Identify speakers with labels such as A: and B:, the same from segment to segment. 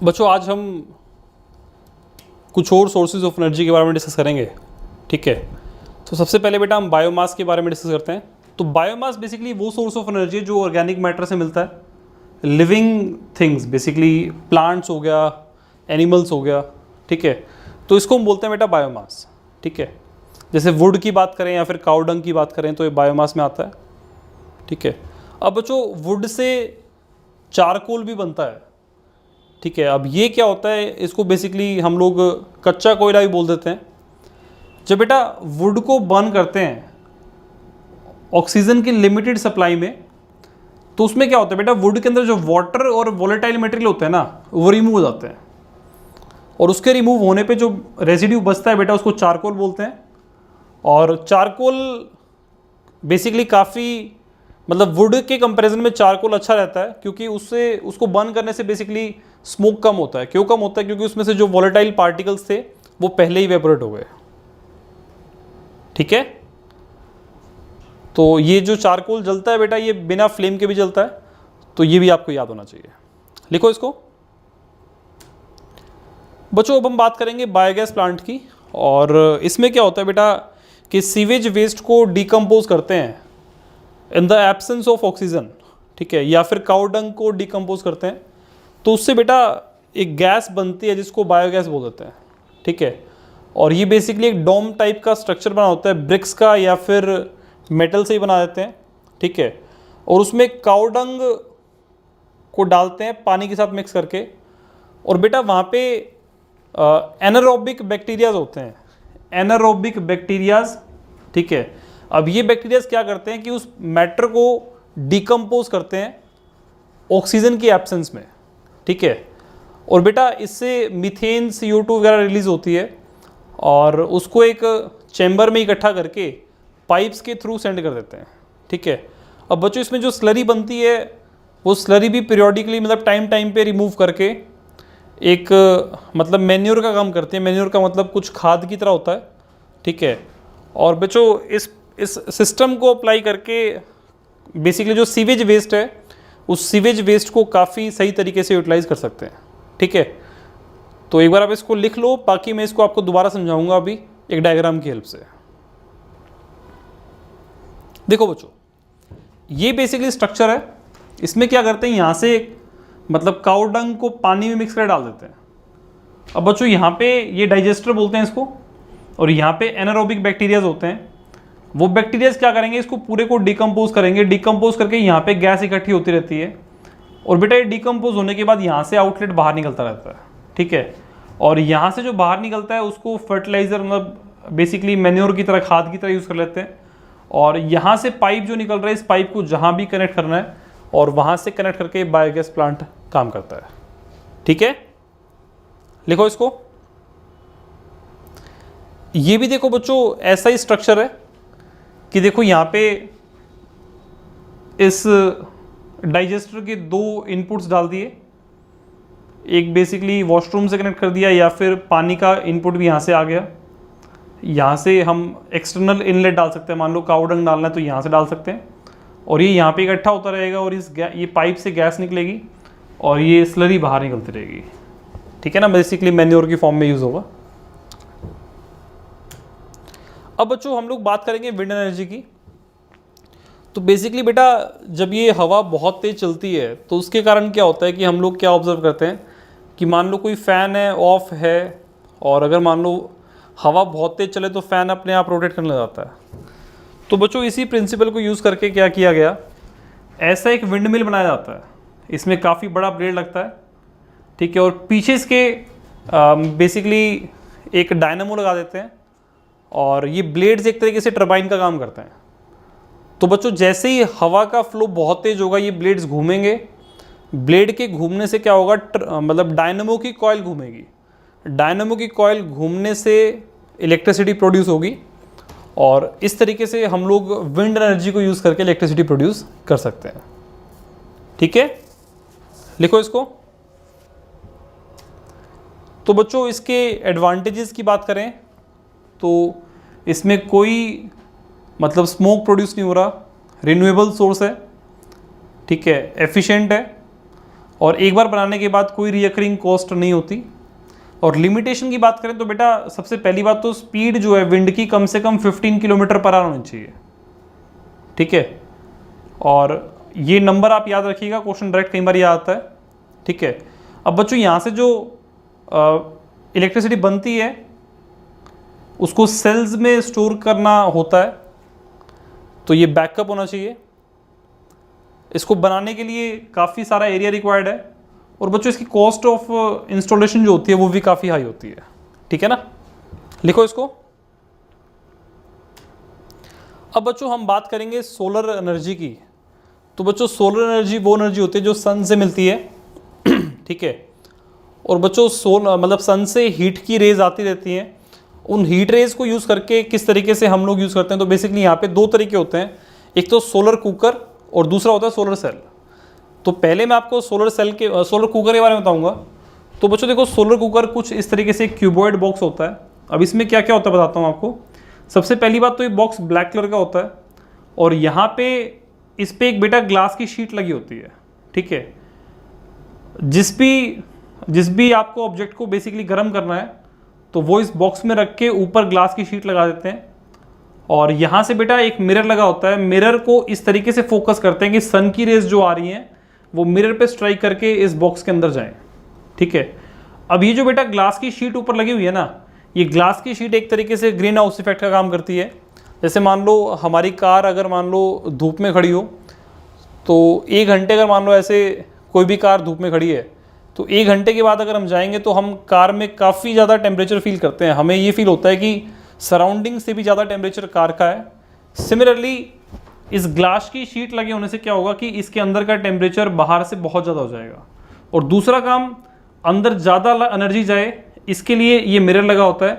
A: बच्चों आज हम कुछ और सोर्सेज ऑफ एनर्जी के बारे में डिस्कस करेंगे, ठीक है। तो सबसे पहले बेटा हम बायोमास के बारे में डिस्कस करते हैं। तो बायोमास बेसिकली वो सोर्स ऑफ एनर्जी है जो ऑर्गेनिक मैटर से मिलता है, लिविंग थिंग्स, बेसिकली प्लांट्स हो गया, एनिमल्स हो गया, ठीक है। तो इसको हम बोलते हैं बेटा बायोमास, ठीक है। जैसे वुड की बात करें या फिर काऊ डंग की बात करें तो ये बायोमास में आता है, ठीक है। अब बच्चों वुड से चारकोल भी बनता है, ठीक है। अब ये क्या होता है, इसको बेसिकली हम लोग कच्चा कोयला भी बोल देते हैं। जब बेटा वुड को बर्न करते हैं ऑक्सीजन की लिमिटेड सप्लाई में, तो उसमें क्या होता है बेटा, वुड के अंदर जो वाटर और वोलेटाइल मटेरियल होते हैं ना, वो रिमूव हो जाते हैं। और उसके रिमूव होने पे जो रेजिड्यू बचता है बेटा, उसको चारकोल बोलते हैं। और चारकोल बेसिकली काफ़ी मतलब वुड के कंपैरिजन में चारकोल अच्छा रहता है, क्योंकि उससे उसको बर्न करने से बेसिकली स्मोक कम होता है। क्यों कम होता है? क्योंकि उसमें से जो वोलेटाइल पार्टिकल्स थे वो पहले ही इवेपोरेट हो गए, ठीक है। तो ये जो चारकोल जलता है बेटा, ये बिना फ्लेम के भी जलता है, तो ये भी आपको याद होना चाहिए। लिखो इसको। बच्चों अब हम बात करेंगे बायोगैस प्लांट की। और इसमें क्या होता है बेटा कि सीवेज वेस्ट को डिकम्पोज करते हैं in the absence of oxygen, ठीक है, या फिर काऊ डंग को डिकम्पोज करते हैं, तो उससे बेटा एक गैस बनती है जिसको बायोगैस बोल देते हैं, ठीक है। और ये बेसिकली एक डोम टाइप का स्ट्रक्चर बना होता है, ब्रिक्स का या फिर मेटल से ही बना देते हैं, ठीक है। और उसमें काऊ डंग को डालते हैं पानी के साथ मिक्स करके। और बेटा वहाँ पे एनारोबिक बैक्टीरियाज होते हैं, एनारोबिक बैक्टीरियाज, ठीक है। अब ये बैक्टीरियाज क्या करते हैं कि उस मैटर को डिकम्पोज करते हैं ऑक्सीजन की एब्सेंस में, ठीक है। और बेटा इससे मीथेन CO2 वगैरह रिलीज होती है, और उसको एक चैम्बर में इकट्ठा करके पाइप्स के थ्रू सेंड कर देते हैं, ठीक है। अब बच्चों इसमें जो स्लरी बनती है, वो स्लरी भी पीरियोडिकली मतलब टाइम टाइम पे रिमूव करके एक मतलब मैन्योर का काम करते हैं। मैन्योर का मतलब कुछ खाद की तरह होता है, ठीक है। और बच्चों इस सिस्टम को अप्लाई करके बेसिकली जो सीवेज वेस्ट है, उस सीवेज वेस्ट को काफ़ी सही तरीके से यूटिलाइज कर सकते हैं, ठीक है। तो एक बार आप इसको लिख लो, बाकी मैं इसको आपको दोबारा समझाऊंगा अभी एक डायग्राम की हेल्प से। देखो बच्चों, ये बेसिकली स्ट्रक्चर है। इसमें क्या करते हैं, यहाँ से मतलब काऊ डंग को पानी में मिक्स कर डाल देते हैं। अब बच्चों यहाँ पे ये डाइजेस्टर बोलते हैं इसको, और यहाँ पे एनारोबिक बैक्टीरियाज होते हैं। वो बैक्टीरियाज क्या करेंगे, इसको पूरे को डिकम्पोज करेंगे। डिकम्पोज करके यहाँ पे गैस इकट्ठी होती रहती है, और बेटा ये डिकम्पोज होने के बाद यहाँ से आउटलेट बाहर निकलता रहता है, ठीक है। और यहाँ से जो बाहर निकलता है उसको फर्टिलाइजर मतलब बेसिकली मैन्योर की तरह, खाद की तरह यूज़ कर लेते हैं। और यहाँ से पाइप जो निकल रहा है, इस पाइप को जहाँ भी कनेक्ट करना है और वहाँ से कनेक्ट करके बायोगैस प्लांट काम करता है, ठीक है। लिखो इसको। ये भी देखो बच्चों ऐसा ही स्ट्रक्चर है कि देखो यहाँ पे इस डाइजेस्टर के दो इनपुट्स डाल दिए, एक बेसिकली वॉशरूम से कनेक्ट कर दिया, या फिर पानी का इनपुट भी यहाँ से आ गया। यहाँ से हम एक्सटर्नल इनलेट डाल सकते हैं, मान लो काऊ डंग डालना है तो यहाँ से डाल सकते हैं। और ये यहाँ पे इकट्ठा होता रहेगा, और ये पाइप से गैस निकलेगी और ये स्लरी बाहर निकलती रहेगी, ठीक है ना। बेसिकली मैन्योर की फॉर्म में यूज़ होगा। अब बच्चों हम लोग बात करेंगे विंड एनर्जी की। तो बेसिकली बेटा जब ये हवा बहुत तेज चलती है तो उसके कारण क्या होता है कि हम लोग क्या ऑब्जर्व करते हैं कि मान लो कोई फ़ैन है, ऑफ है, और अगर मान लो हवा बहुत तेज चले तो फ़ैन अपने आप रोटेट करने लग जाता है। तो बच्चों इसी प्रिंसिपल को यूज़ करके क्या किया गया, ऐसा एक विंड मिल बनाया जाता है। इसमें काफ़ी बड़ा ब्लेड लगता है, ठीक है। और पीछे इसके बेसिकली एक डायनामो लगा देते हैं, और ये ब्लेड्स एक तरीके से टरबाइन का काम करते हैं। तो बच्चों जैसे ही हवा का फ्लो बहुत तेज होगा, ये ब्लेड्स घूमेंगे। ब्लेड के घूमने से क्या होगा, मतलब डायनामो की कॉइल घूमेगी। डायनामो की कॉइल घूमने से इलेक्ट्रिसिटी प्रोड्यूस होगी, और इस तरीके से हम लोग विंड एनर्जी को यूज़ करके इलेक्ट्रिसिटी प्रोड्यूस कर सकते हैं, ठीक है। लिखो इसको। तो बच्चों इसके एडवांटेजेस की बात करें तो इसमें कोई मतलब स्मोक प्रोड्यूस नहीं हो रहा, रिन्यूएबल सोर्स है, ठीक है, एफिशिएंट है, और एक बार बनाने के बाद कोई रिकरिंग कॉस्ट नहीं होती। और लिमिटेशन की बात करें तो बेटा सबसे पहली बात तो स्पीड जो है विंड की कम से कम 15 किलोमीटर पर आवर होनी चाहिए, ठीक है। और ये नंबर आप याद रखिएगा, क्वेश्चन डायरेक्ट कई बार ये आता है, ठीक है। अब बच्चों यहाँ से जो इलेक्ट्रिसिटी बनती है उसको सेल्स में स्टोर करना होता है, तो ये बैकअप होना चाहिए। इसको बनाने के लिए काफ़ी सारा एरिया रिक्वायर्ड है, और बच्चों इसकी कॉस्ट ऑफ इंस्टॉलेशन जो होती है वो भी काफ़ी हाई होती है, ठीक है ना। लिखो इसको। अब बच्चों हम बात करेंगे सोलर एनर्जी की। तो बच्चों सोलर एनर्जी वो एनर्जी होती है जो सन से मिलती है, ठीक है। और बच्चों मतलब सन से हीट की रेज आती रहती हैं, उन हीट रेज को यूज़ करके किस तरीके से हम लोग यूज़ करते हैं, तो बेसिकली यहाँ पे दो तरीके होते हैं, एक तो सोलर कुकर और दूसरा होता है सोलर सेल। तो पहले मैं आपको सोलर कुकर के बारे में बताऊंगा। तो बच्चों देखो, सोलर कुकर कुछ इस तरीके से क्यूबॉइड बॉक्स होता है। अब इसमें क्या क्या होता है बताता हूँ आपको। सबसे पहली बात तो ये बॉक्स ब्लैक कलर का होता है, और यहाँ पे इस पर एक बेटा ग्लास की शीट लगी होती है, ठीक है। जिस भी आपको ऑब्जेक्ट को बेसिकली गर्म करना है तो वो इस बॉक्स में रख के ऊपर ग्लास की शीट लगा देते हैं, और यहाँ से बेटा एक मिरर लगा होता है। मिरर को इस तरीके से फोकस करते हैं कि सन की रेज जो आ रही हैं वो मिरर पे स्ट्राइक करके इस बॉक्स के अंदर जाएं, ठीक है। अब ये जो बेटा ग्लास की शीट ऊपर लगी हुई है ना, ये ग्लास की शीट एक तरीके से ग्रीन हाउस इफेक्ट का काम करती है। जैसे मान लो हमारी कार अगर मान लो धूप में खड़ी हो, तो 1 घंटे अगर मान लो ऐसे कोई भी कार धूप में खड़ी है, तो 1 घंटे के बाद अगर हम जाएंगे तो हम कार में काफ़ी ज़्यादा टेम्परेचर फील करते हैं। हमें ये फील होता है कि सराउंडिंग से भी ज़्यादा टेम्परेचर कार का है। सिमिलरली इस ग्लास की शीट लगे होने से क्या होगा कि इसके अंदर का टेम्परेचर बाहर से बहुत ज़्यादा हो जाएगा। और दूसरा काम, अंदर ज़्यादा एनर्जी जाए इसके लिए ये मिरर लगा होता है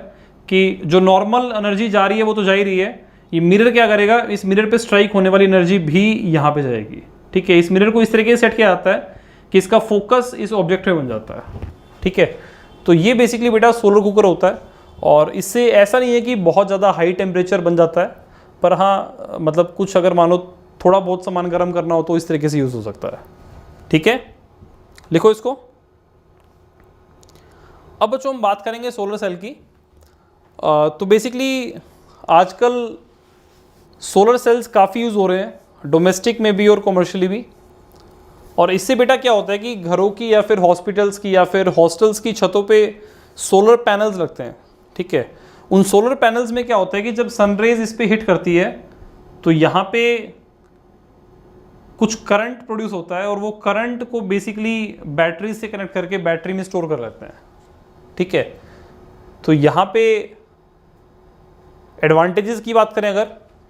A: कि जो नॉर्मल एनर्जी जा रही है वो तो जा ही रही है, ये मिरर क्या करेगा, इस मिरर पे स्ट्राइक होने वाली एनर्जी भी यहाँ पे जाएगी, ठीक है। इस मिरर को इस तरीके से सेट किया जाता है कि इसका फोकस इस ऑब्जेक्ट में बन जाता है, ठीक है। तो ये बेसिकली बेटा सोलर कुकर होता है, और इससे ऐसा नहीं है कि बहुत ज़्यादा हाई टेम्परेचर बन जाता है, पर हाँ मतलब कुछ अगर मान लो थोड़ा बहुत सामान गर्म करना हो तो इस तरीके से यूज़ हो सकता है, ठीक है। लिखो इसको। अब बच्चों हम बात करेंगे सोलर सेल की। तो बेसिकली आजकल सोलर सेल्स काफ़ी यूज़ हो रहे हैं, डोमेस्टिक में भी और कमर्शियली भी। और इससे बेटा क्या होता है कि घरों की या फिर हॉस्पिटल्स की या फिर हॉस्टल्स की छतों पे सोलर पैनल्स लगते हैं, ठीक है। उन सोलर पैनल्स में क्या होता है कि जब सनरेज इस पे हिट करती है तो यहाँ पे कुछ करंट प्रोड्यूस होता है, और वो करंट को बेसिकली बैटरी से कनेक्ट करके बैटरी में स्टोर कर लेते हैं, ठीक है। तो यहाँ पे एडवांटेजेस की बात करें अगर,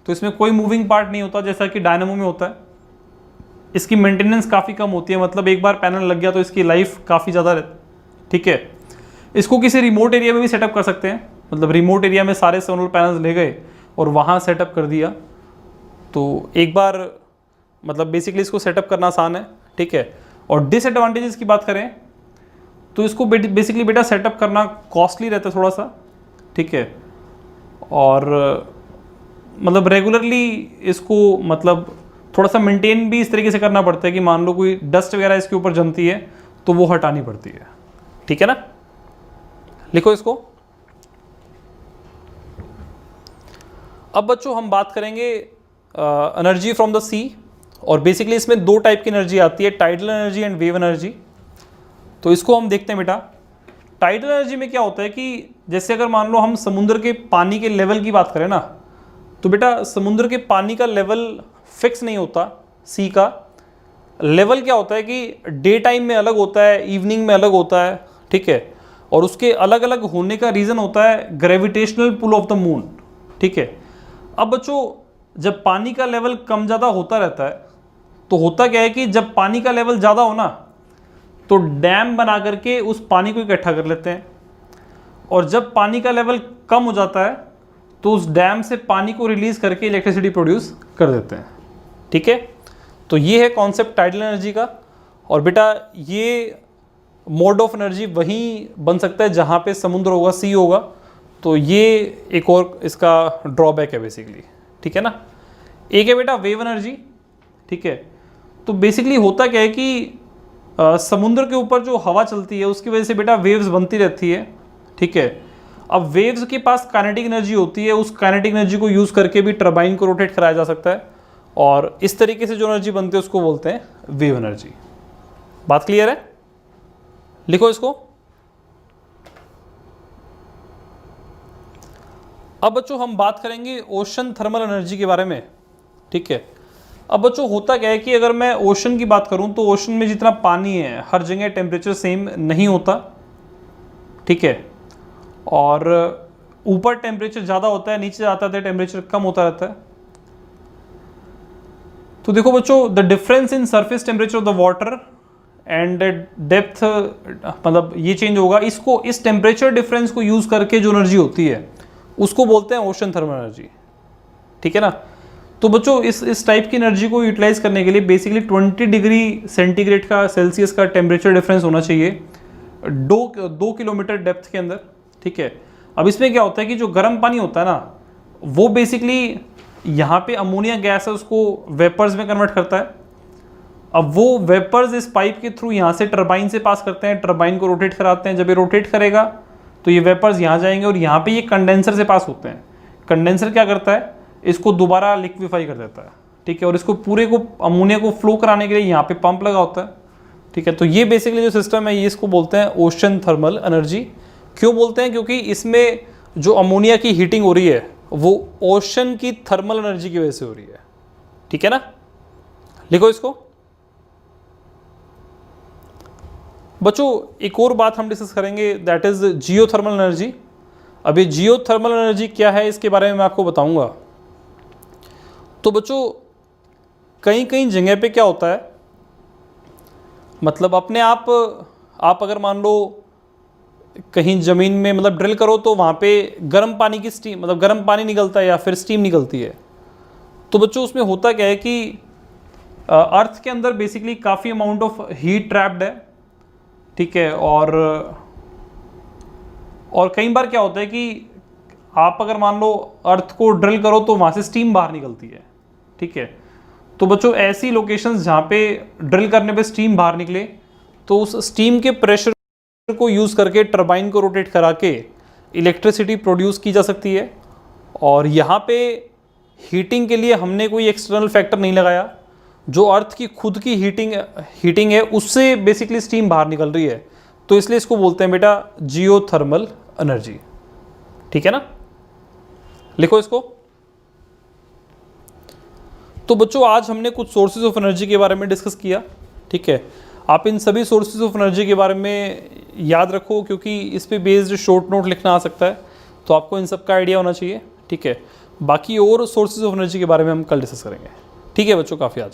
A: तो इसमें कोई मूविंग पार्ट नहीं होता जैसा कि डायनामो में होता है। इसकी मेंटेनेंस काफ़ी कम होती है, मतलब एक बार पैनल लग गया तो इसकी लाइफ काफ़ी ज़्यादा रहती, ठीक है। इसको किसी रिमोट एरिया में भी सेटअप कर सकते हैं, मतलब रिमोट एरिया में सारे सोलर पैनल्स ले गए और वहाँ सेटअप कर दिया, तो एक बार मतलब बेसिकली इसको सेटअप करना आसान है, ठीक है। और डिसएडवांटेजेस की बात करें तो इसको बेसिकली बेटा सेटअप करना कॉस्टली रहता है थोड़ा सा, ठीक है। और मतलब रेगुलरली इसको मतलब थोड़ा सा मेंटेन भी इस तरीके से करना पड़ता है कि मान लो कोई डस्ट वगैरह इसके ऊपर जमती है तो वो हटानी पड़ती है, ठीक है ना। लिखो इसको। अब बच्चों हम बात करेंगे एनर्जी फ्रॉम द सी, और बेसिकली इसमें 2 टाइप की एनर्जी आती है, tidal energy and wave energy. तो इसको हम देखते हैं बेटा। टाइडल एनर्जी में क्या होता है कि जैसे अगर मान लो हम समुद्र के पानी के लेवल की बात करें ना, तो बेटा समुद्र के पानी का लेवल फिक्स नहीं होता। सी का लेवल क्या होता है कि डे टाइम में अलग होता है, इवनिंग में अलग होता है, ठीक है। और उसके अलग अलग होने का रीज़न होता है gravitational pull of the moon, ठीक है। अब बच्चों जब पानी का लेवल कम ज़्यादा होता रहता है तो होता क्या है कि जब पानी का लेवल ज़्यादा हो ना तो डैम बना करके उस पानी को इकट्ठा कर लेते हैं, और जब पानी का लेवल कम हो जाता है तो उस डैम से पानी को रिलीज़ करके इलेक्ट्रिसिटी प्रोड्यूस कर देते हैं, ठीक है। तो ये है कॉन्सेप्ट टाइडल एनर्जी का। और बेटा ये मोड ऑफ एनर्जी वहीं बन सकता है जहाँ पे समुद्र होगा, सी होगा, तो ये एक और इसका ड्रॉबैक है बेसिकली, ठीक है ना। एक है बेटा वेव एनर्जी, ठीक है। तो बेसिकली होता क्या है कि समुद्र के ऊपर जो हवा चलती है उसकी वजह से बेटा वेव्स बनती रहती है, ठीक है। अब वेव्स के पास काइनेटिक एनर्जी होती है, उस काइनेटिक एनर्जी को यूज़ करके भी टरबाइन को रोटेट कराया जा सकता है, और इस तरीके से जो एनर्जी बनती है उसको बोलते हैं वेव एनर्जी। बात क्लियर है? लिखो इसको। अब बच्चों हम बात करेंगे ओशन थर्मल एनर्जी के बारे में, ठीक है। अब बच्चों होता क्या है कि अगर मैं ओशन की बात करूं तो ओशन में जितना पानी है हर जगह टेम्परेचर सेम नहीं होता, ठीक है, और ऊपर टेम्परेचर ज़्यादा होता है, नीचे जाता है टेम्परेचर कम होता रहता है। तो देखो बच्चों, the difference in surface temperature of the water and depth, मतलब ये चेंज होगा, इसको इस टेम्परेचर डिफरेंस को यूज़ करके जो एनर्जी होती है उसको बोलते हैं ओशन थर्मल एनर्जी, ठीक है ना। तो बच्चों इस टाइप की एनर्जी को यूटिलाइज करने के लिए बेसिकली 20 डिग्री सेंटीग्रेड का सेल्सियस का टेम्परेचर डिफरेंस होना चाहिए 2 किलोमीटर डेप्थ के अंदर, ठीक है। अब इसमें क्या होता है कि जो गर्म पानी होता है ना, वो बेसिकली यहाँ पे अमोनिया गैस है उसको वेपर्स में कन्वर्ट करता है। अब वो वेपर्स इस पाइप के थ्रू यहाँ से टरबाइन से पास करते हैं, टरबाइन को रोटेट कराते हैं। जब ये रोटेट करेगा तो ये वेपर्स यहाँ जाएंगे और यहाँ पे ये कंडेंसर से पास होते हैं। कंडेंसर क्या करता है, इसको दोबारा लिक्विफाई कर देता है, ठीक है, और इसको पूरे को अमोनिया को फ्लो कराने के लिए यहाँ पे पंप लगा होता है, ठीक है। तो ये बेसिकली जो सिस्टम है ये इसको बोलते हैं ओशन थर्मल एनर्जी। क्यों बोलते हैं? क्योंकि इसमें जो अमोनिया की हीटिंग हो रही है वो ओशन की थर्मल एनर्जी की वजह से हो रही है, ठीक है ना। लिखो इसको। बच्चों एक और बात हम डिस्कस करेंगे, दैट इज जियोथर्मल एनर्जी। अभी जियोथर्मल एनर्जी क्या है इसके बारे में मैं आपको बताऊंगा। तो बच्चों कहीं कहीं जगह पे क्या होता है, मतलब अपने आप अगर मान लो कहीं ज़मीन में मतलब ड्रिल करो तो वहाँ पे गर्म पानी की स्टीम, मतलब गर्म पानी निकलता है या फिर स्टीम निकलती है। तो बच्चों उसमें होता क्या है कि अर्थ के अंदर बेसिकली काफ़ी अमाउंट ऑफ हीट ट्रैप्ड है, ठीक है, और कई बार क्या होता है कि आप अगर मान लो अर्थ को ड्रिल करो तो वहाँ से स्टीम बाहर निकलती है, ठीक है। तो बच्चों ऐसी लोकेशंस जहाँ पे ड्रिल करने पे स्टीम बाहर निकले तो उस स्टीम के प्रेशर को यूज़ करके टरबाइन को रोटेट करा के इलेक्ट्रिसिटी प्रोड्यूस की जा सकती है। और यहाँ पे हीटिंग के लिए हमने कोई एक्सटर्नल फैक्टर नहीं लगाया, जो अर्थ की खुद की हीटिंग है उससे बेसिकली स्टीम बाहर निकल रही है। तो इसलिए इसको बोलते हैं बेटा जियोथर्मल एनर्जी, ठीक है ना। लिखो इसको। तो बच्चों आज हमने कुछ सोर्सेज ऑफ एनर्जी के बारे में डिस्कस किया, ठीक है। आप इन सभी सोर्सेज ऑफ एनर्जी के बारे में याद रखो, क्योंकि इस पे बेस्ड शॉर्ट नोट लिखना आ सकता है, तो आपको इन सब का आइडिया होना चाहिए, ठीक है। बाकी और सोर्सेज ऑफ एनर्जी के बारे में हम कल डिस्कस करेंगे, ठीक है बच्चों। काफ़ी आज